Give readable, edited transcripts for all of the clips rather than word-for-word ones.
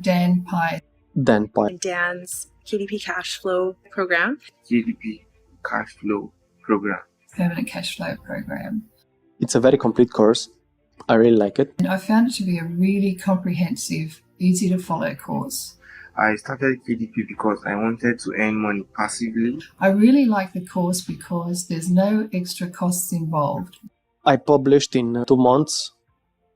Dan Pye. Dan Pye. And Dan's KDP cash flow program. KDP cash flow program. Permanent cash flow program. It's a very complete course. I really like it. And I found it to be a really comprehensive, easy to follow course. I started KDP because I wanted to earn money passively. I really like the course because there's no extra costs involved. I published in 2 months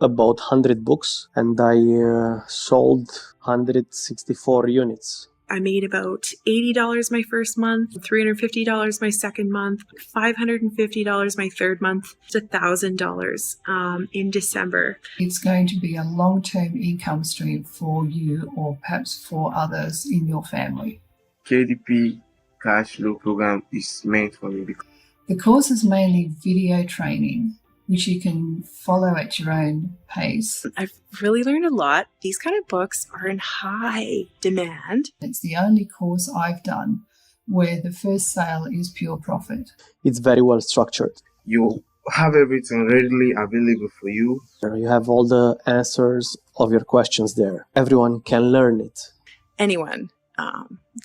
about 100 books and I sold 164 units. I made about $80 my first month, $350 my second month, $550 my third month, $1,000 in December. It's going to be a long-term income stream for you or perhaps for others in your family. KDP cash flow program is meant for me because the course is mainly video training, which you can follow at your own pace. I've really learned a lot. These kind of books are in high demand. It's the only course I've done where the first sale is pure profit. It's very well structured. you have everything readily available for you. You have all the answers of your questions there. Everyone can learn it. Anyone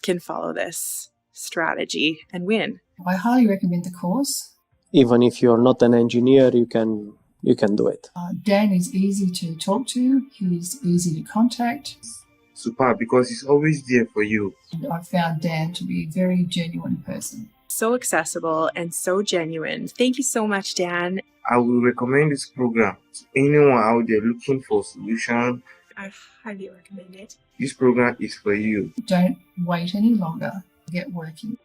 can follow this strategy and win. I highly recommend the course. Even if you're not an engineer, you can do it. Dan is easy to talk to. He's easy to contact. Super, because he's always there for you. And I found Dan to be a very genuine person. So accessible and so genuine. Thank you so much, Dan. I will recommend this program to anyone out there looking for a solution. I highly recommend it. This program is for you. Don't wait any longer. Get working.